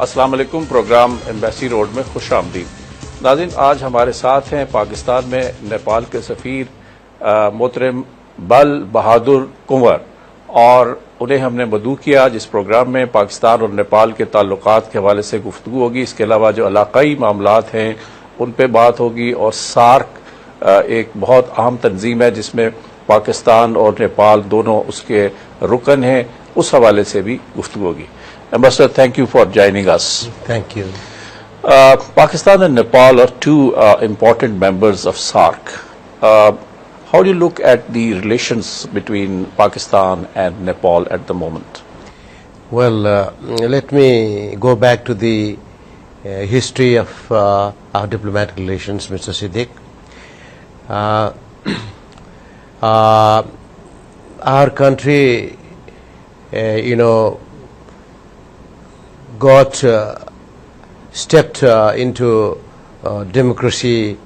अस्सलाम वालेकुम। Programme embassy road में खुश आमदीद। नाज़रीन, आज हमारे साथ हैं पाकिस्तान में नेपाल के सफ़ीर मोहतरम बल बहादुर कुंवर, और उन्हें हमने मदऊ किया जिस प्रोग्राम में पाकिस्तान और नेपाल के ताल्लुकात के हवाले से गुफ्तगू होगी। इसके अलावा जो इलाकाई मामलात हैं उन पर बात होगी, और सार्क एक बहुत अहम तंजीम है जिसमें पाकिस्तान और नेपाल दोनों उसके रुकन हैं, उस हवाले से भी गुफ्तगू होगी। Ambassador, thank you for joining us. Thank you. Pakistan and Nepal are two important members of SAARC. How do you look at the relations between Pakistan and Nepal at the moment? Well, let me go back to the history of our diplomatic relations, Mr. Siddiq. Our country, stepped into democracy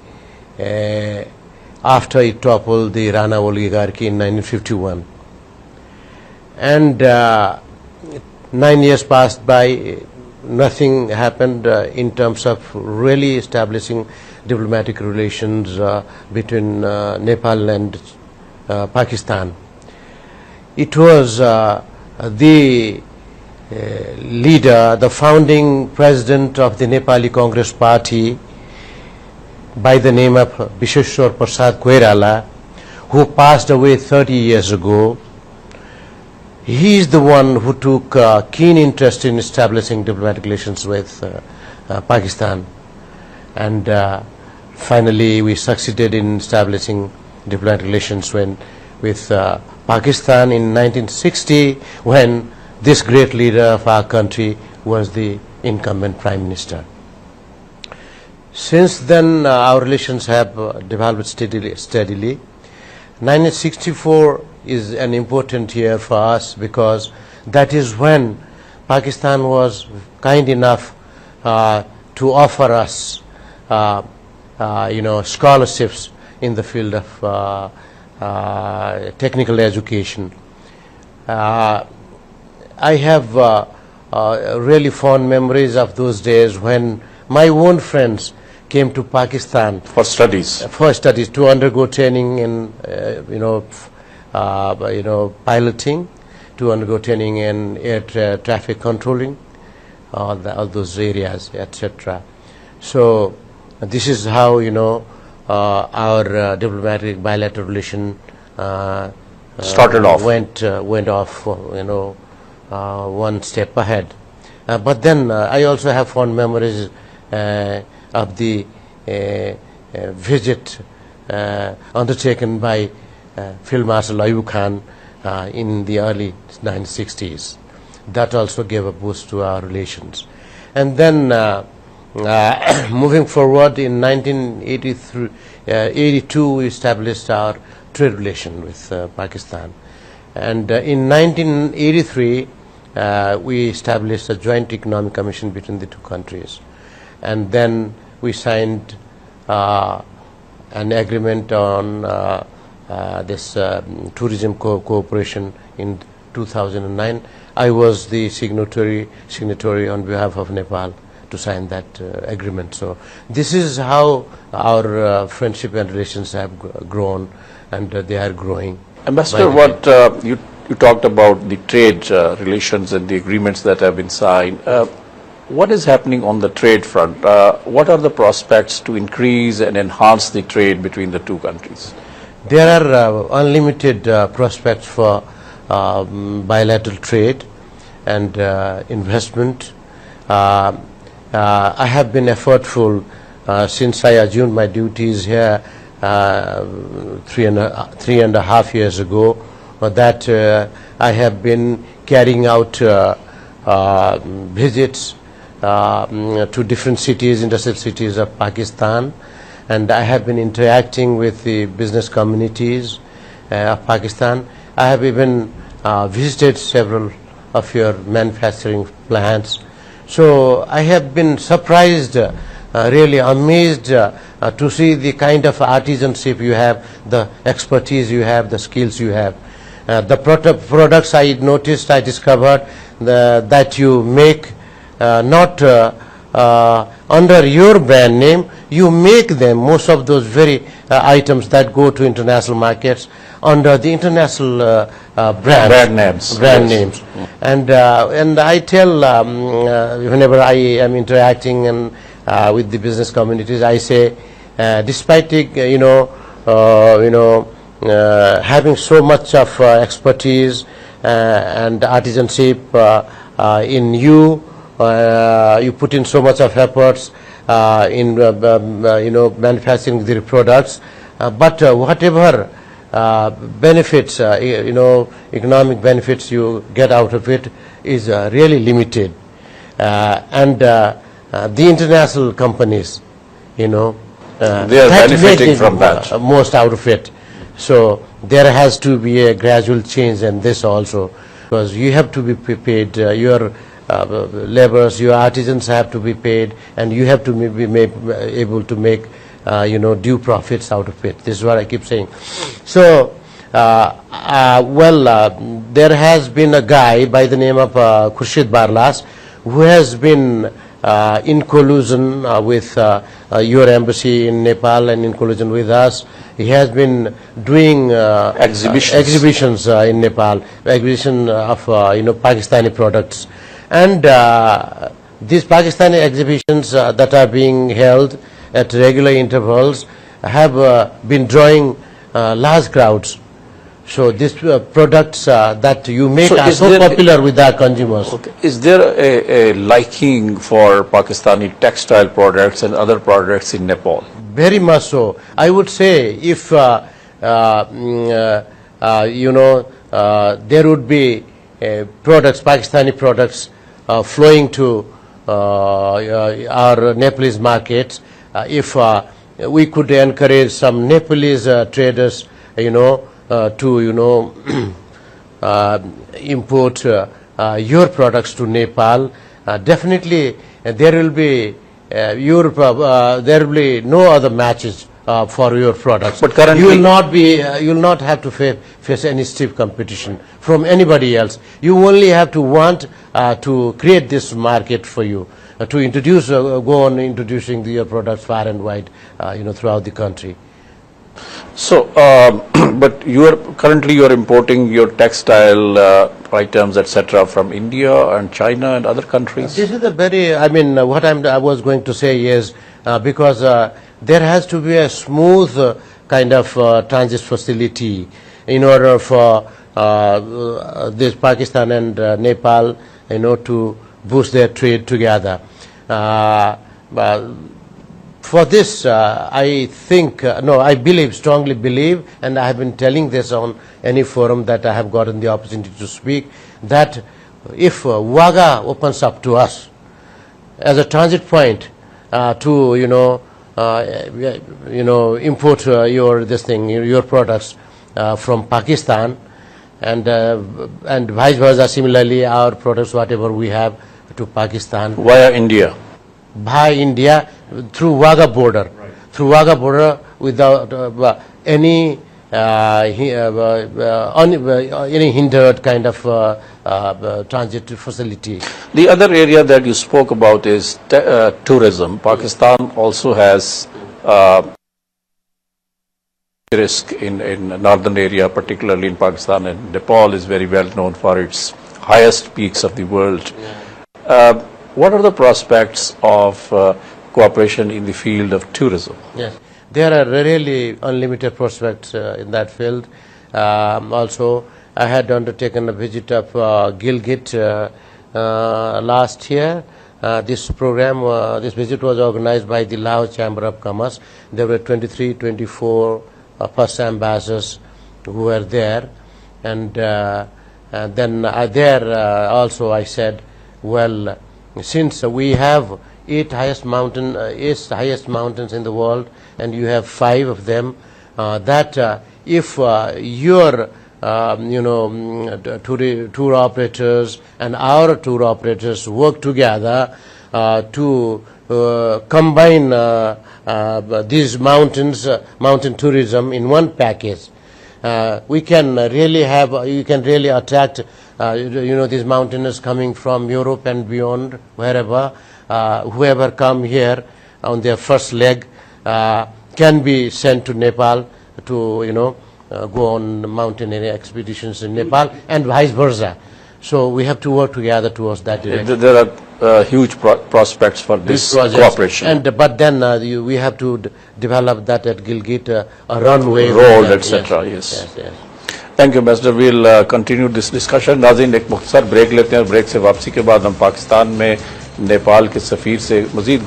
after it toppled the Rana oligarchy in 1951. And 9 years passed by, nothing happened in terms of really establishing diplomatic relations between Nepal and Pakistan. It was the leader, the founding president of the Nepali Congress Party by the name of Bisheshwar Prasad Koirala, who passed away 30 years ago. He is the one who took keen interest in establishing diplomatic relations with Pakistan, and finally we succeeded in establishing diplomatic relations with Pakistan in 1960, when this great leader of our country was the incumbent Prime Minister. Since then, our relations have developed steadily. 1964 is an important year for us because that is when Pakistan was kind enough to offer us, scholarships in the field of technical education. I have really fond memories of those days when my own friends came to Pakistan for studies, to undergo training in piloting, to undergo training in air traffic controlling, all those areas, etc. So this is how our diplomatic bilateral relation started off. Went off, one step ahead. But then I also have fond memories of the visit undertaken by Field Marshal Ayub Khan in the early 1960s. That also gave a boost to our relations. And then moving forward, in 1982 we established our trade relation with Pakistan. And in 1983 we established a joint economic commission between the two countries, and then we signed an agreement on this tourism cooperation in 2009. I was the signatory on behalf of Nepal to sign that agreement. So this is how our friendship and relations have grown, and they are growing. Ambassador, what you talked about the trade relations and the agreements that have been signed. What is happening on the trade front? What are the prospects to increase and enhance the trade between the two countries? There are unlimited prospects for bilateral trade and investment. I have been effortful since I assumed my duties here 3.5 years ago, that I have been carrying out visits to different cities, industrial cities of Pakistan, and I have been interacting with the business communities of Pakistan. I have even visited several of your manufacturing plants. So I have been surprised, really amazed to see the kind of artisanship you have, the expertise you have, the skills you have. The products I noticed, I discovered that you make not under your brand name. You make them, most of those very items that go to international markets, under the international brand names. Yes. And I tell whenever I am interacting and with the business communities, I say, despite having so much of expertise and artisanship in you, you put in so much of efforts in manufacturing the products, but whatever benefits, economic benefits you get out of it is really limited, and the international companies, they are benefiting from that most out of it. So there has to be a gradual change in this also, because you have to be paid, your laborers, your artisans have to be paid, and you have to be able to make due profits out of it. This is what I keep saying. So there has been a guy by the name of Khurshid Barlas, who has been in collusion with your embassy in Nepal and in collusion with us. He has been doing exhibitions in Nepal, exhibition of Pakistani products, and these Pakistani exhibitions that are being held at regular intervals have been drawing large crowds. So these products that you make are so popular with our consumers. Okay. Is there a liking for Pakistani textile products and other products in Nepal? Very much so. I would say if there would be products, Pakistani products flowing to our Nepalese markets, if we could encourage some Nepalese traders, to import your products to Nepal, definitely there will be there will be no other matches for your products. But currently you will not have to face any stiff competition from anybody else. You only have to want to create this market for you, to introduce, go on introducing your products far and wide, throughout the country. So, but currently you are importing your textile items, etc., from India and China and other countries. This is a very, what I was going to say is because there has to be a smooth kind of transit facility in order for this Pakistan and Nepal, to boost their trade together. For this, I think, I strongly believe, and I have been telling this on any forum that I have gotten the opportunity to speak, that if Wagah opens up to us as a transit point to, import your products from Pakistan, and vice versa, similarly, our products, whatever we have, to Pakistan. Via India. By India, through Wagah border, right. Through Wagah border, without any hindered kind of transit facility. The other area that you spoke about is tourism. Pakistan also has risk in northern area, particularly in Pakistan, and Nepal is very well known for its highest peaks of the world. Yeah. What are the prospects of cooperation in the field of tourism? Yes, there are really unlimited prospects in that field. Also, I had undertaken a visit of Gilgit last year. This visit was organized by the Lahore Chamber of Commerce. There were 23, 24 first ambassadors who were there, and then there also I said, well, since we have eight highest mountains in the world, and you have 5 of them, that if your tour operators and our tour operators work together to combine these mountain tourism in one package, you can really attract these mountaineers coming from Europe and beyond, wherever, whoever come here on their first leg can be sent to Nepal to, go on mountaineering expeditions in Nepal and vice versa. So we have to work together towards that direction. There are huge prospects for this cooperation. But then we have to develop that at Gilgit, a runway. Road, etc. Yes. Thank you, Ambassador. We'll continue this discussion. नाज़रीन एक मुख्तसर break लेते हैं और break से वापसी के बाद हम पाकिस्तान में नेपाल के सफ़ीर से मज़ीद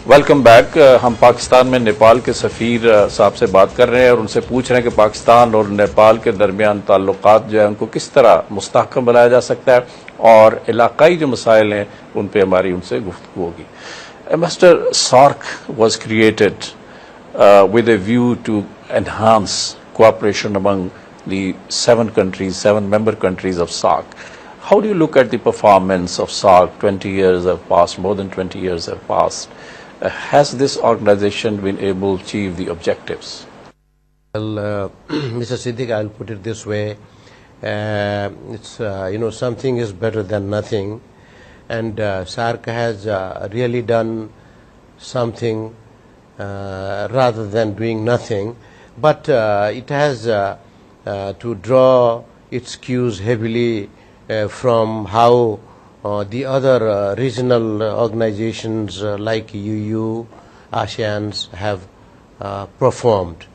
वेलकम बैक। हम पाकिस्तान में नेपाल के सफ़ीर साहब से बात कर रहे हैं और उनसे पूछ रहे हैं कि पाकिस्तान और नेपाल के दरमियान ताल्लुकात जो है उनको किस तरह मुस्तहकम बनाया जा सकता है और इलाकाई जो मसाइल हैं उन पे हमारी उनसे गुफ्तगू होगी। Ambassador, SAARC was created with a view to enhance cooperation among the 7 member countries of SAARC. How do you look at the performance of SAARC? 20 years have passed, more than 20 years have passed. Has this organization been able to achieve the objectives? Well, Mr. Siddiq, I'll put it this way. It's, something is better than nothing. And SAARC has really done something rather than doing nothing. But it has to draw its cues heavily from how the other regional organizations like UU, ASEANs have performed.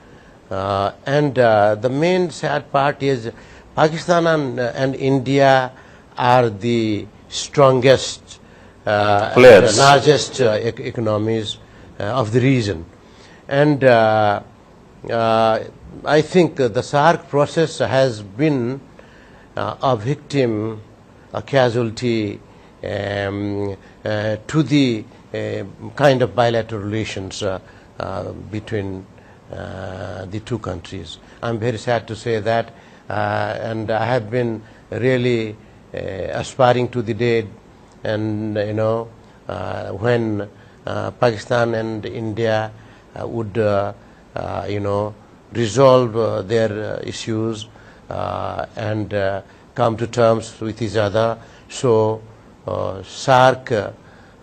And the main sad part is Pakistan and India are the strongest, players, largest economies of the region. And I think the SAARC process has been a victim, a casualty to the kind of bilateral relations between the two countries. I'm very sad to say that, and I have been really aspiring to the day, and when Pakistan and India would resolve their issues and come to terms with each other. So SAARC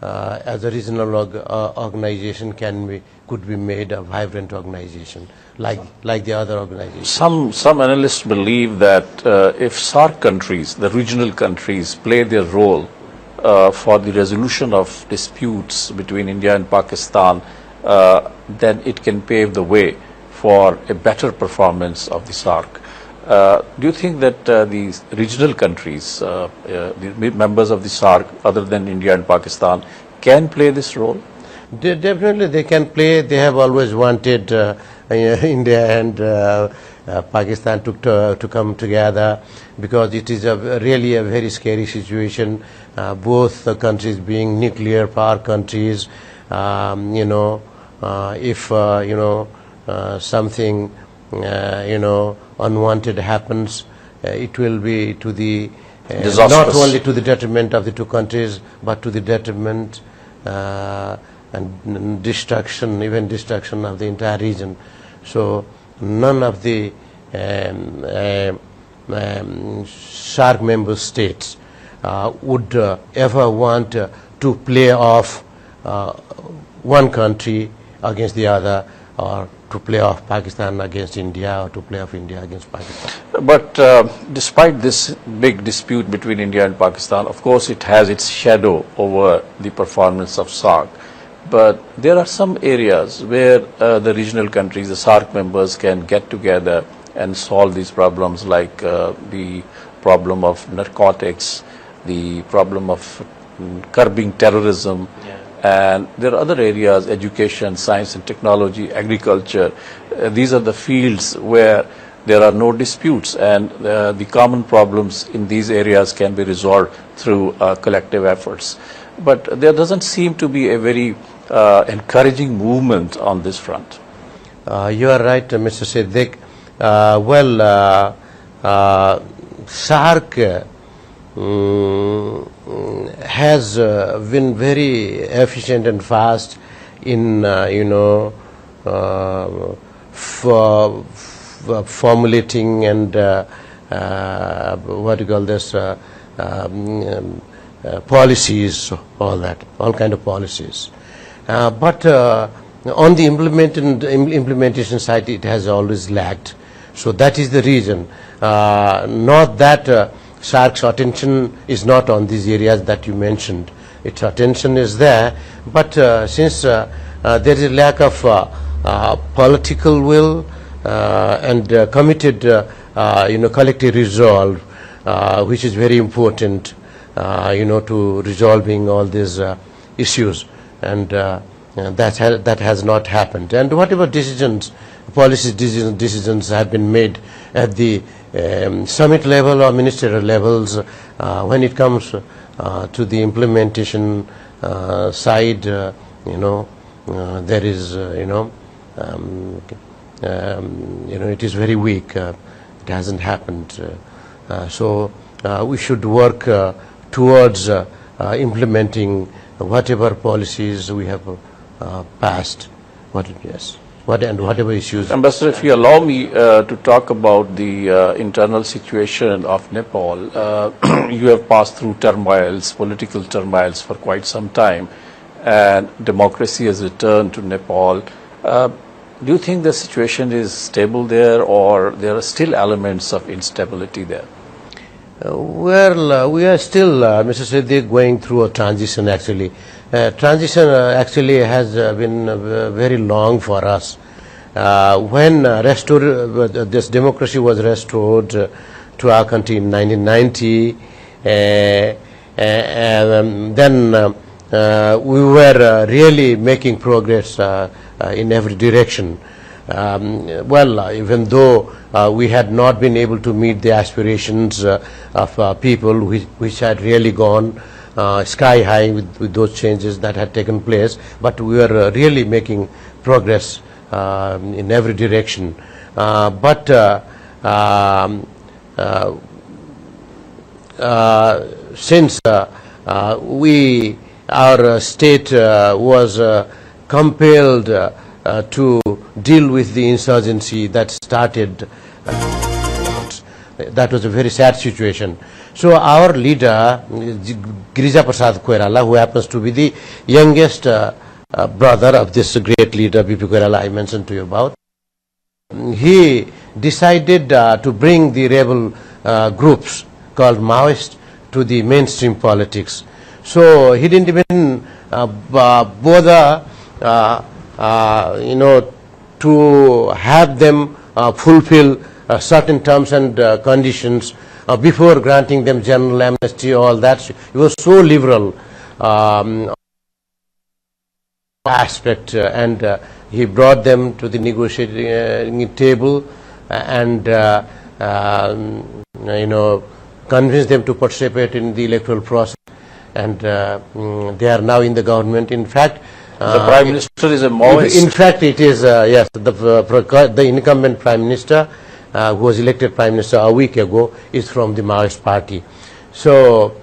as a regional organization could be made a vibrant organization like the other organizations. Some analysts believe that if SAARC countries, the regional countries, play their role for the resolution of disputes between India and Pakistan, then it can pave the way for a better performance of the SAARC. Do you think that these regional countries, the members of the SAARC, other than India and Pakistan, can play this role? Definitely they can play. They have always wanted India and Pakistan to come together, because it is really a very scary situation. Both the countries being nuclear power countries, if something unwanted happens, it will be to the not only to the detriment of the two countries, but to the detriment and destruction, even destruction of the entire region. So none of the SAARC member states would ever want to play off one country against the other, or to play off Pakistan against India, or to play off India against Pakistan. But despite this big dispute between India and Pakistan, of course it has its shadow over the performance of SAARC. But there are some areas where the regional countries, the SAARC members, can get together and solve these problems, like the problem of narcotics, the problem of curbing terrorism. Yeah. And there are other areas, education, science and technology, agriculture. These are the fields where there are no disputes, and the common problems in these areas can be resolved through collective efforts. But there doesn't seem to be a very encouraging movement on this front. You are right, Mr. Siddiq. SAARC has been very efficient and fast in formulating and what do you call this, policies, all kind of policies. But on the implementation side, it has always lagged. So that is the reason. Not that SAARC's attention is not on these areas that you mentioned. Its attention is there, but since there is a lack of political will and committed, collective resolve, which is very important, to resolving all these issues, and that has not happened. And whatever decisions, policy decisions have been made at the summit level or ministerial levels, when it comes to the implementation side, there is, it is very weak. It hasn't happened. So we should work towards implementing whatever policies we have passed. Whatever issues. Ambassador, if you allow me to talk about the internal situation of Nepal, you have passed through turmoils, political turmoils for quite some time, and democracy has returned to Nepal. Do you think the situation is stable there, or there are still elements of instability there? Well, we are still, Mr. Siddiq, going through a transition actually. Transition actually has been very long for us. When this democracy was restored to our country in 1990, then we were really making progress in every direction. Even though we had not been able to meet the aspirations of people which had really gone sky high with those changes that had taken place, but we were really making progress in every direction. Since our state was compelled to deal with the insurgency that started, that was a very sad situation. So our leader, Girija Prasad Koirala, who happens to be the youngest brother of this great leader, B.P. Koirala, I mentioned to you about, he decided to bring the rebel groups called Maoist to the mainstream politics. So he didn't even bother, to have them fulfill certain terms and conditions before granting them general amnesty, all that. He was so liberal aspect, and he brought them to the negotiating table and convinced them to participate in the electoral process, and they are now in the government. In fact, the Prime Minister is a Maoist. In fact, it is, yes, the incumbent Prime Minister, who was elected Prime Minister a week ago, is from the Maoist party. So,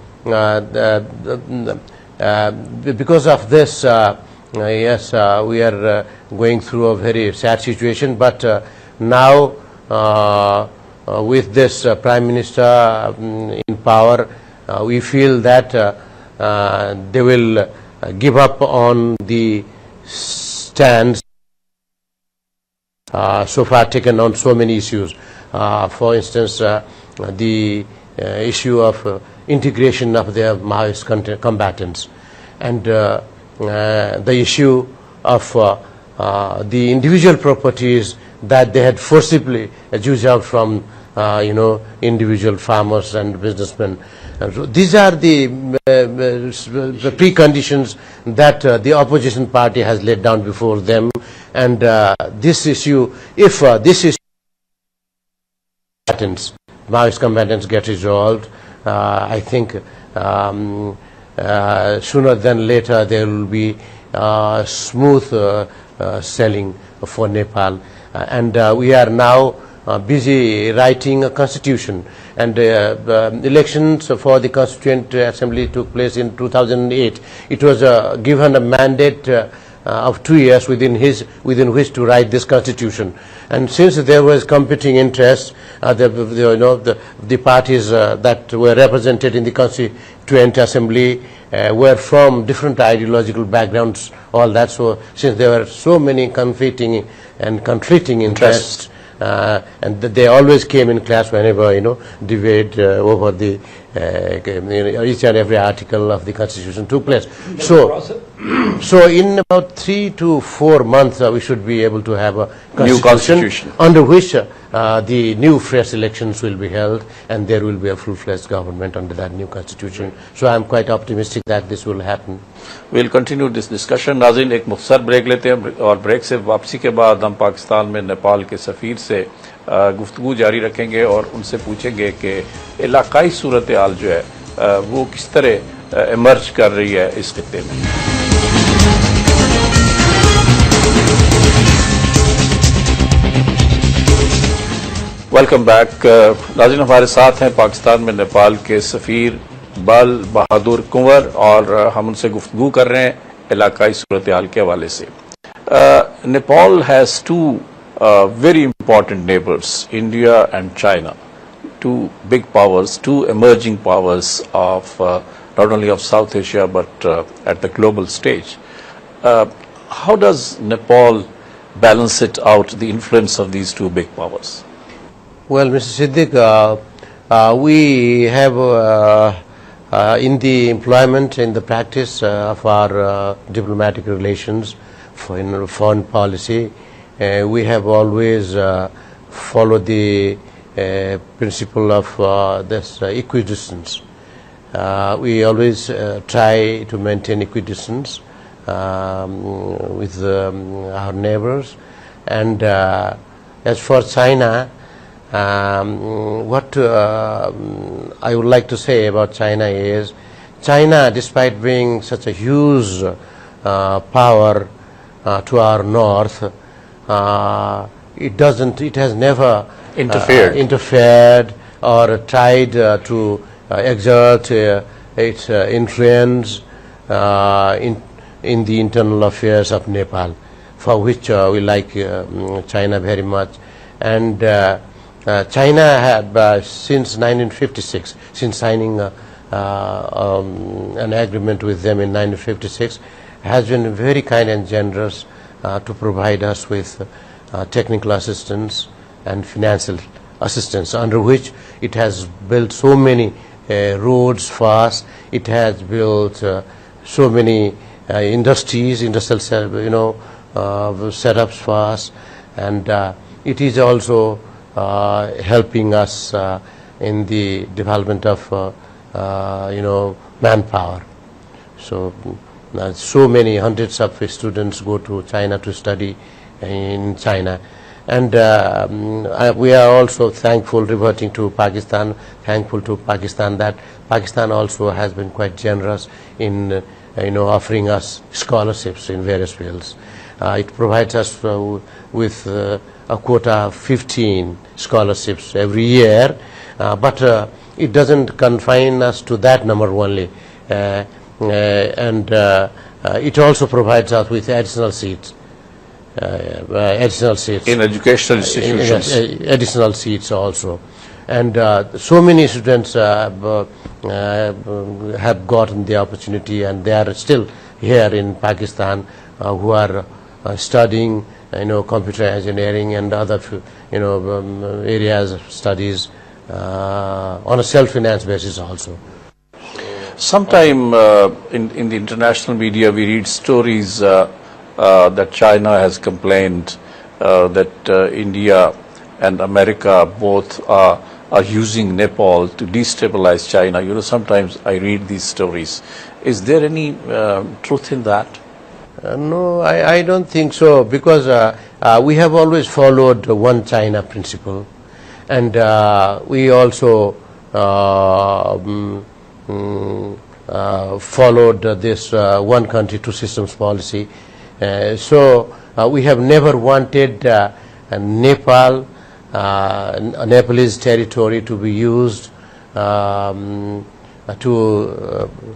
because of this, yes, we are going through a very sad situation, but now with this Prime Minister in power, we feel that they will give up on the stands so far taken on so many issues. For instance, the issue of integration of their Maoist combatants, and the issue of the individual properties that they had forcibly juiced out from individual farmers and businessmen. So these are the preconditions that the opposition party has laid down before them, and this issue, if this issue Maoist combatants get resolved, I think sooner than later there will be smooth sailing for Nepal, and we are now busy writing a constitution, and elections for the Constituent Assembly took place in 2008. It was given a mandate of 2 years within which to write this constitution. And since there was competing interests, the parties that were represented in the Constituent Assembly were from different ideological backgrounds, all that. So since there were so many competing and conflicting interests, and they always came in class whenever debate over the each and every article of the Constitution took place. So in about 3 to 4 months we should be able to have a new constitution under which the new fresh elections will be held, and there will be a full-fledged government under that new constitution. So I am quite optimistic that this will happen. We'll continue this discussion. नाज़रीन, एक मुख्तसर break लेते हैं और break से वापसी के बाद हम पाकिस्तान में नेपाल के सफ़ीर से गुफ्तगू जारी रखेंगे और उनसे पूछेंगे कि इलाकाई सूरत हाल जो है वो किस तरह इमर्ज कर रही है इस खित्ते में. Welcome back. नाज़रीन, हमारे साथ हैं पाकिस्तान में नेपाल के सफ़ीर बल बहादुर कुंवर और हम उनसे गुफ्तगू कर रहे हैं इलाकाई सूरत हाल के हवाले से. Nepal has two very important neighbors, India and China, two big powers, two emerging powers of not only of South Asia but at the global stage. How does Nepal balance it out, the influence of these two big powers? Well, Mr. Siddiq, we have in the employment, in the practice of our diplomatic relations in foreign policy, we have always followed the principle of this equidistance. We always try to maintain equidistance with our neighbors. And as for China, what I would like to say about China is, China, despite being such a huge power to our north, it has never interfered or tried to exert its influence in the internal affairs of Nepal, for which we like China very much. And China had, since 1956, since signing an agreement with them in 1956, has been very kind and generous to provide us with technical assistance and financial assistance, under which it has built so many roads for us. It has built so many industries, industrial setups for us, and it is also helping us in the development of manpower. So many hundreds of students go to China to study in China, and we are also thankful, reverting to Pakistan, thankful to Pakistan that Pakistan also has been quite generous in offering us scholarships in various fields. It provides us with a quota of 15 scholarships every year, but it doesn't confine us to that number only. And it also provides us with additional seats in educational institutions, additional seats also. And so many students have gotten the opportunity, and they are still here in Pakistan who are studying computer engineering and other areas of studies on a self-finance basis also. Sometime in the international media we read stories that China has complained that India and America both are using Nepal to destabilize China. Sometimes I read these stories. Is there any truth in that? No, I don't think so, because we have always followed the one China principle, and we also followed this one country, two systems policy. So we have never wanted Nepal, Nepalese territory to be used to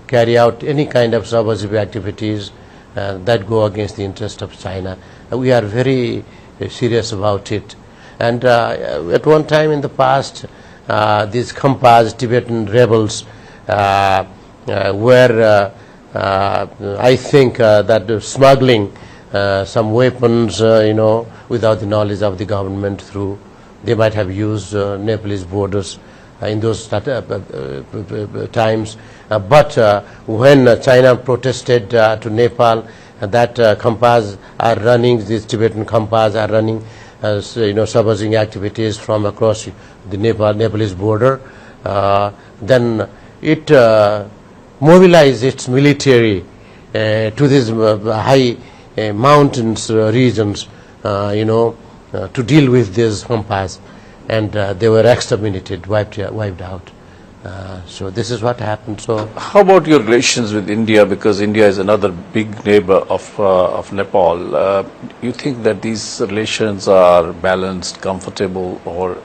carry out any kind of subversive activities that go against the interest of China. We are very serious about it. And at one time in the past, these Khampas, Tibetan rebels, were, I think, that smuggling some weapons, without the knowledge of the government through. They might have used Nepalese borders in those times. But when China protested to Nepal, that Khampas are running, these Tibetan Khampas are running, subversing activities from across the Nepalese border, then it mobilized its military to these high mountains regions, to deal with these Khampas, and they were exterminated, wiped out. So this is what happened. So how about your relations with India? Because India is another big neighbor of Nepal. You think that these relations are balanced, comfortable, or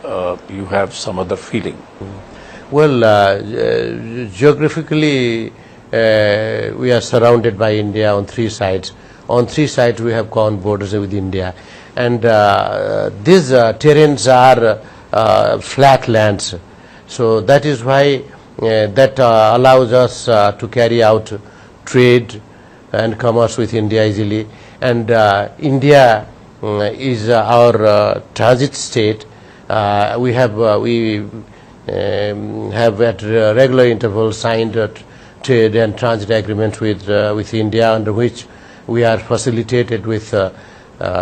you have some other feeling? Well, geographically, we are surrounded by India on three sides. On three sides, we have common borders with India, and these terrains are flat lands. So that is why that allows us to carry out trade and commerce with India easily. And India is our transit state. We have at regular intervals signed trade and transit agreements with India, under which we are facilitated with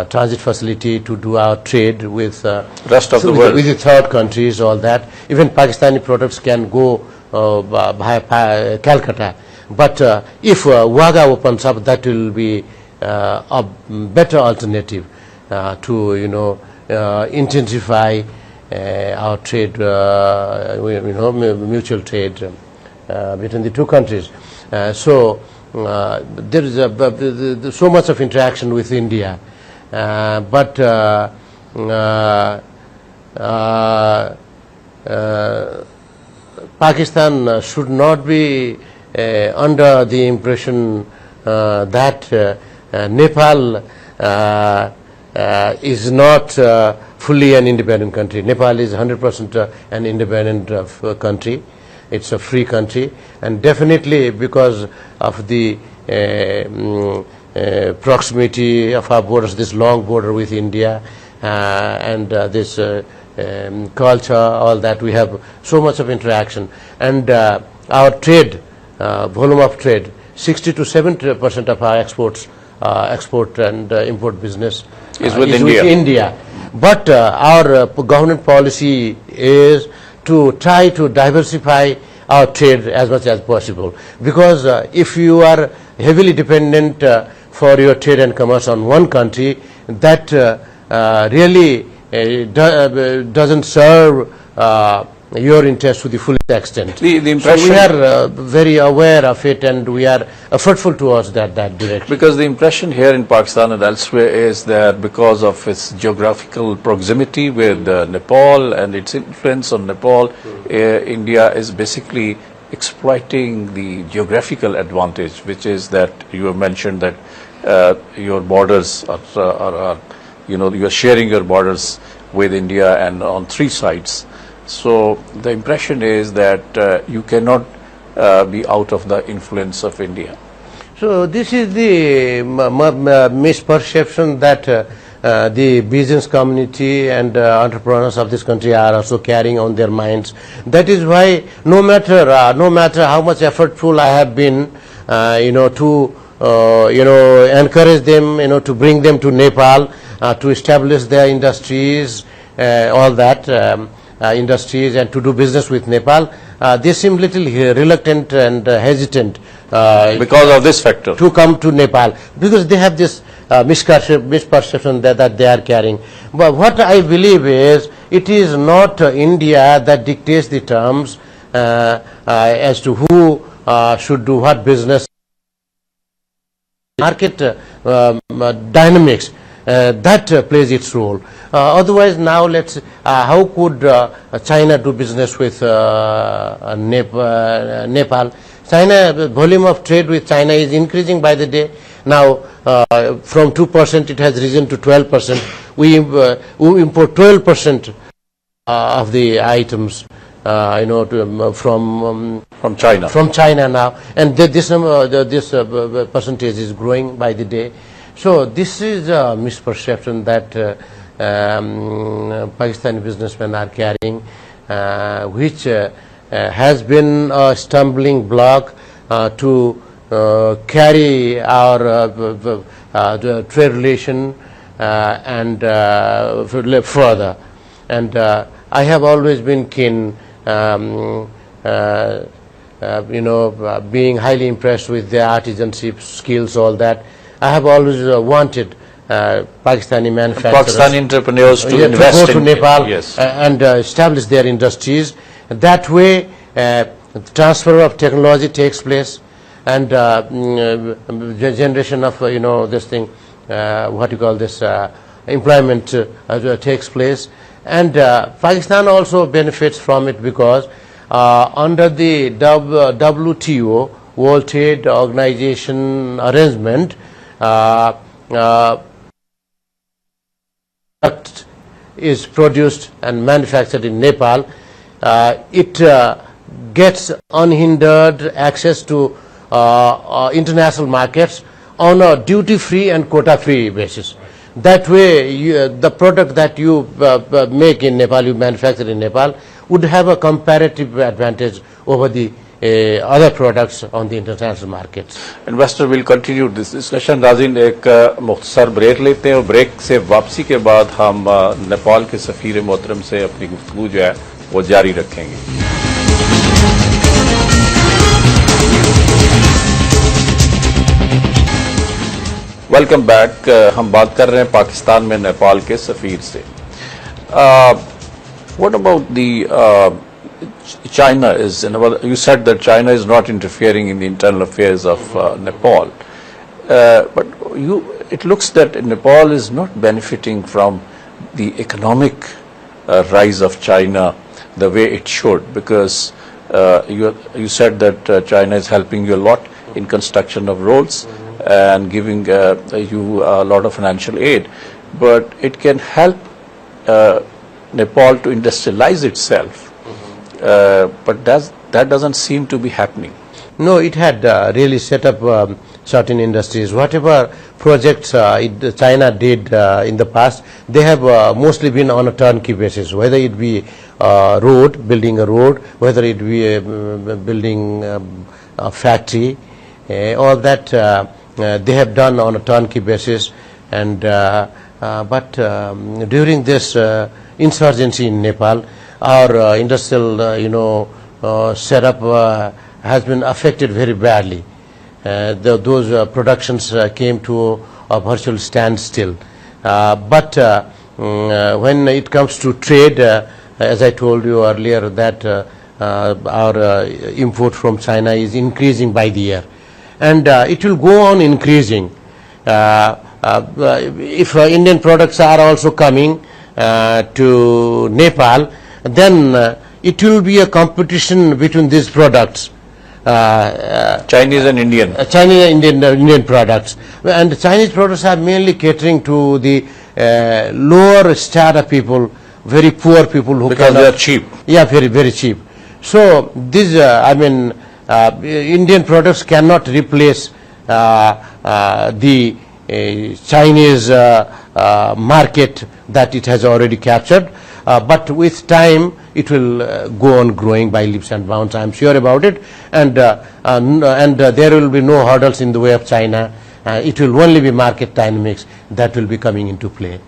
transit facility to do our trade with rest of the world, with the third countries, all that. Even Pakistani products can go via Calcutta. But if Wagah opens up, that will be a better alternative to intensify our trade, mutual trade between the two countries. So there is so much of interaction with India. But Pakistan should not be under the impression that Nepal is not fully an independent country. Nepal is 100% an independent country. It's a free country, and definitely because of the proximity of our borders, this long border with India, and this culture, all that, we have so much of interaction. And our trade, volume of trade, 60 to 70% of our exports, export and import business is with India. But our government policy is to try to diversify our trade as much as possible, because if you are heavily dependent for your trade and commerce on one country, that really doesn't serve your interest to the fullest extent. The impression, so we are very aware of it, and we are effortful towards that direction. Because the impression here in Pakistan and elsewhere is that because of its geographical proximity with Nepal and its influence on Nepal, India is basically exploiting the geographical advantage, which is that you have mentioned that your borders are you are sharing your borders with India and on three sides. So the impression is that you cannot be out of the influence of India. So this is the misperception that the business community and entrepreneurs of this country are also carrying on their minds. That is why no matter how much effortful I have been, to encourage them, to bring them to Nepal, to establish their industries, all that. Industries, and to do business with Nepal, they seem little reluctant and hesitant because of this factor to come to Nepal, because they have this misperception that they are carrying. But what I believe is, it is not India that dictates the terms as to who should do what business. Market dynamics that plays its role. Otherwise, now how could China do business with Nepal? China, volume of trade with China is increasing by the day. Now from 2% it has risen to 12%. We import 12% of the items from China. From China now, and this percentage is growing by the day. So this is a misperception that Pakistani businessmen are carrying, which has been a stumbling block to carry our trade relation and further. And I have always been keen, being highly impressed with their artisanship skills, all that. I have always wanted Pakistani manufacturers, Pakistani entrepreneurs to invest go to in Nepal yes. and establish their industries. That way, the transfer of technology takes place, and generation of this thing, what you call this, employment takes place, and Pakistan also benefits from it because under the WTO, World Trade Organization arrangement, is produced and manufactured in Nepal. It gets unhindered access to international markets on a duty-free and quota-free basis. That way, the product that you make in Nepal, you manufacture in Nepal, would have a comparative advantage over the other products on the international markets. Investor will continue this discussion. नाज़रीन एक मुख्तसर break लेते हैं और break से वापसी के बाद हम नेपाल के सफीर मोहतरम से अपनी गुफ्तगू जो है वो जारी रखेंगे. Welcome back. हम बात कर रहे हैं पाकिस्तान में नेपाल के सफीर से. What about the China is, you said that China is not interfering in the internal affairs of Nepal, but it looks that Nepal is not benefiting from the economic rise of China the way it should, because you said that China is helping you a lot in construction of roads and giving you a lot of financial aid, but it can help Nepal to industrialize itself. But that doesn't seem to be happening. No, it had really set up certain industries. Whatever projects China did in the past, they have mostly been on a turnkey basis, whether it be building a road, whether it be building a factory, all that they have done on a turnkey basis. And but during this insurgency in Nepal, our industrial setup has been affected very badly. Those productions came to a virtual standstill. But when it comes to trade, as I told you earlier, that our import from China is increasing by the year, and it will go on increasing. If Indian products are also coming to Nepal, then it will be a competition between these products, Chinese and Indian. Chinese and Indian products, and Chinese products are mainly catering to the lower strata people, very poor people who because they are cheap. Yeah, very very cheap. So this, Indian products cannot replace the Chinese market that it has already captured. But with time, it will go on growing by leaps and bounds. I am sure about it, and there will be no hurdles in the way of China. It will only be market dynamics that will be coming into play.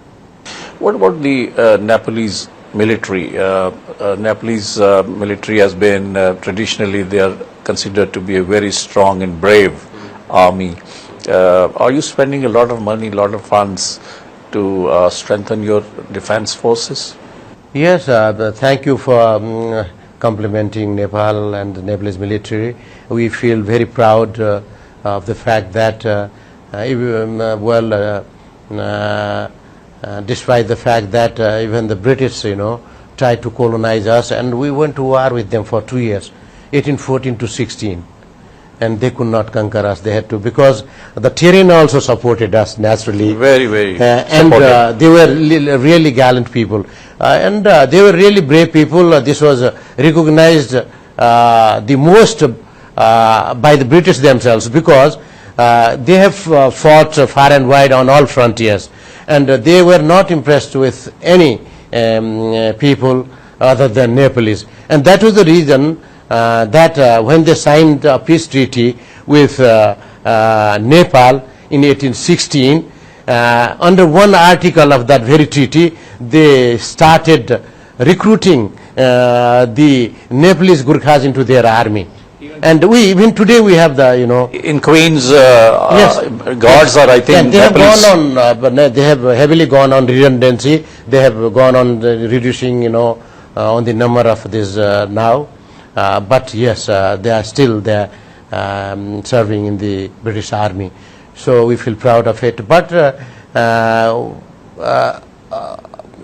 What about the Nepalese military? Nepalese military has been traditionally, they are considered to be a very strong and brave army. Are you spending a lot of money, a lot of funds to strengthen your defense forces? Yes, thank you for complimenting Nepal and the Nepalese military. We feel very proud of the fact that, despite the fact that even the British, tried to colonize us, and we went to war with them for 2 years, 1814 to 16. and they could not conquer us. They had to, because the terrain also supported us naturally. Very, very And they were really gallant people, and they were really brave people. This was recognized the most by the British themselves, because they have fought far and wide on all frontiers, and they were not impressed with any people other than Nepalese. And that was the reason that when they signed a peace treaty with Nepal in 1816, under one article of that very treaty, they started recruiting the Nepalese Gurkhas into their army. And even today we have the, in Queens, Yes. guards are, I think, they have Nepalese. gone on, but they have heavily gone on redundancy. They have gone on reducing, on the number of this now. But yes, they are still there serving in the British Army. So we feel proud of it. But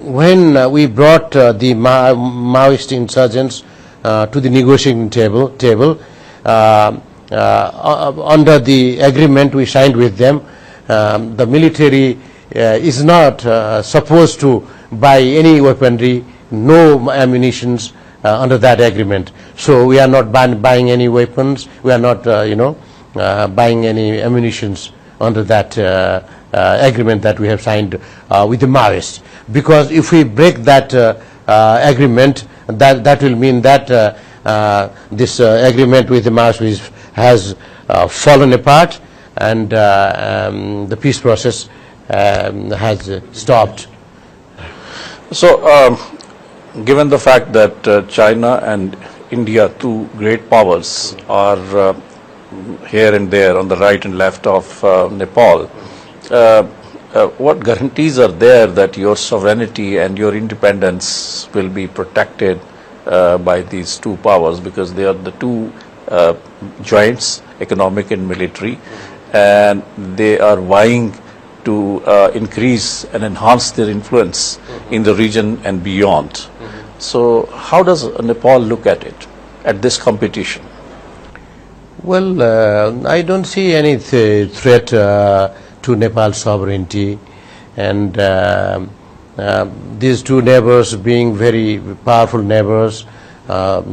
when we brought the Maoist insurgents to the negotiating table, under the agreement we signed with them, the military is not supposed to buy any weaponry, no ammunitions under that agreement. So we are not buying any weapons. We are not, buying any ammunitions under that agreement that we have signed with the Maoists. Because if we break that agreement, that will mean that this agreement with the Maoists has fallen apart, and the peace process has stopped. So, given the fact that China and India, two great powers, are here and there on the right and left of Nepal, what guarantees are there that your sovereignty and your independence will be protected by these two powers, because they are the two giants, economic and military, and they are vying to increase and enhance their influence in the region and beyond. So how does Nepal look at it, at this competition? Well, I don't see any threat to Nepal's sovereignty, and these two neighbors being very powerful neighbors, that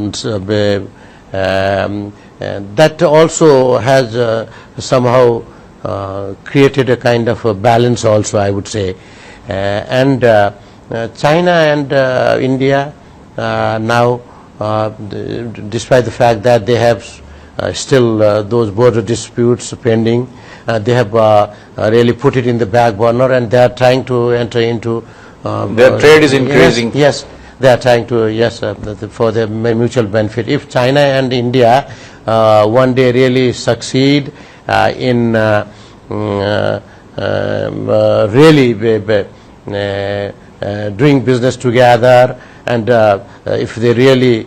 also has somehow created a kind of a balance also, I would say. And China and India now, despite the fact that they have still those border disputes pending, they have really put it in the back burner, and they are trying to enter into their trade is increasing. Yes, they are trying to, for their mutual benefit. If China and India one day really succeed in really doing business together, and if they really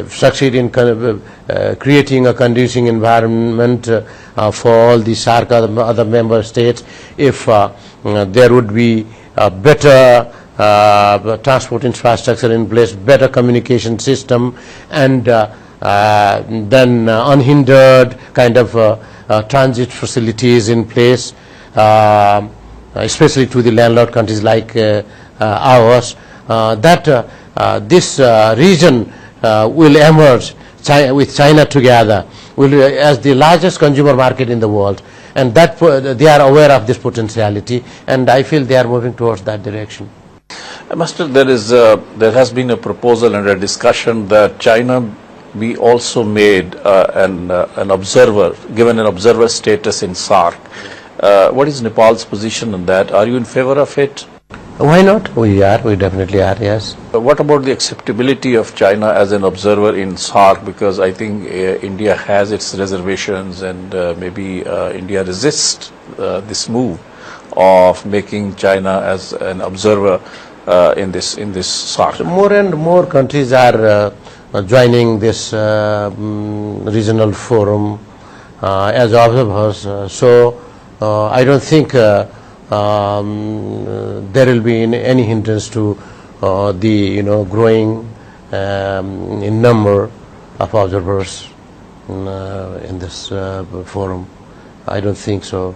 succeed in creating a conducive environment for all the SAARC other member states, if there would be a better transport infrastructure in place, better communication system, and then unhindered kind of transit facilities in place, especially to the landlord countries like ours, that this region will emerge with China together, as the largest consumer market in the world, and that they are aware of this potentiality, and I feel they are moving towards that direction. Master, there has been a proposal and a discussion that China be also made an observer, given an observer status in SAARC. What is Nepal's position on that? Are you in favor of it? Why not? We definitely are, yes. What about the acceptability of China as an observer in SAARC? Because I think India has its reservations, and maybe India resists this move of making China as an observer in this SAARC. So more and more countries are joining this regional forum as observers. So I don't think there will be any hindrance to the growing in number of observers. in this forum. I don't think so.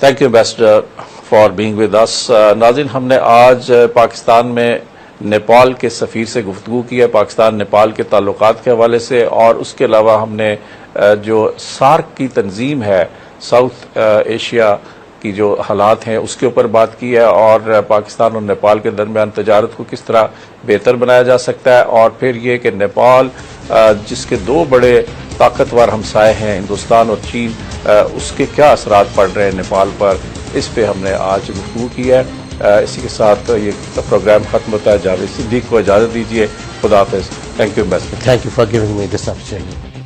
Thank you ambassador for being with us. नाज़रीन, हमने आज पाकिस्तान में नेपाल के सफ़ीर से गुफ्तगू की है, पाकिस्तान नेपाल के ताल्लुकात के हवाले से, और उसके अलावा हमने जो सार्क की तंजीम है, साउथ एशिया की जो हालात हैं उसके ऊपर बात की है, और पाकिस्तान और नेपाल के दरमियान तजारत को किस तरह बेहतर बनाया जा सकता है, और फिर ये कि नेपाल जिसके दो बड़े ताकतवर हमसाए हैं हिंदुस्तान और चीन, उसके क्या असरात पड़ रहे हैं नेपाल पर, इस पे हमने आज गुफ्तगू की है। इसी के साथ ये प्रोग्राम खत्म होता है। जावेद सिद्दीक को इजाज़त दीजिए। खुदा हाफिज़। Thank you ambassador. Thank you for giving me this opportunity.